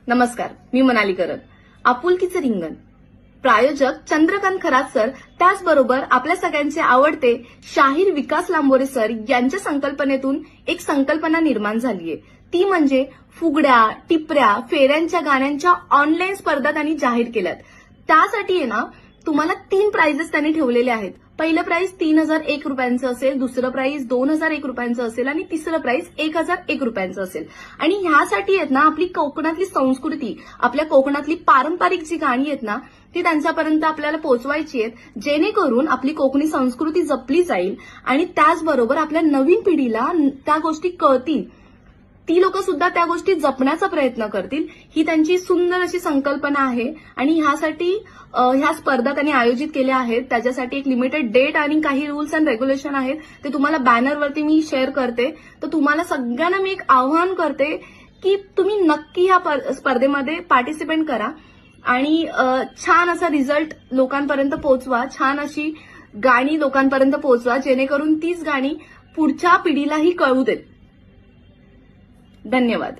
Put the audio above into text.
नमस्कार, मी मनाली करन. आपुलकीचे रिंगण प्रायोजक चंद्रकांत खरात सर, त्याचबरोबर आपल्या सगळ्यांचे आवडते शाहीर विकास लांबोरे सर यांच्या संकल्पनेतून एक संकल्पना निर्माण झालीय. ती म्हणजे फुगड्या, टिपऱ्या, फेऱ्यांच्या गाण्यांच्या ऑनलाईन स्पर्धा त्यांनी जाहीर केल्यात. त्यासाठी आहे ना तुम्हाला 3 प्राइजेस त्यांनी ठेवलेले आहेत. पहिलं प्राइज 3001 रुपयांचं असेल, दुसरं प्राइज 2001 रुपयांचं असेल आणि तिसरं प्राइज 1001 रुपयांचं असेल. आणि ह्यासाठी आहेत ना आपली कोकणातली संस्कृती, आपल्या कोकणातली पारंपरिक जी गाणी आहेत ना ती त्यांच्यापर्यंत आपल्याला पोहोचवायची आहेत, जेणेकरून आपली कोकणी संस्कृती जपली जाईल आणि त्याचबरोबर आपल्या नवीन पिढीला त्या गोष्टी कळतील. ती लोक सुद्धा त्या गोष्टी जपण्याचा प्रयत्न करतील. ही त्यांची सुंदर अशी संकल्पना आहे आणि ह्यासाठी ह्या स्पर्धा त्यांनी आयोजित केल्या आहेत. त्याच्यासाठी एक लिमिटेड डेट आणि काही रूल्स अँड रेग्युलेशन आहेत, ते तुम्हाला बॅनरवरती मी शेअर करते. तर तुम्हाला सगळ्यांना मी एक आव्हान करते की तुम्ही नक्की ह्या स्पर्धेमध्ये पार्टिसिपेट करा आणि छान असा रिझल्ट लोकांपर्यंत पोहोचवा, छान अशी गाणी लोकांपर्यंत पोहोचवा, जेणेकरून तीच गाणी पुढच्या पिढीलाही कळू देत. धन्यवाद.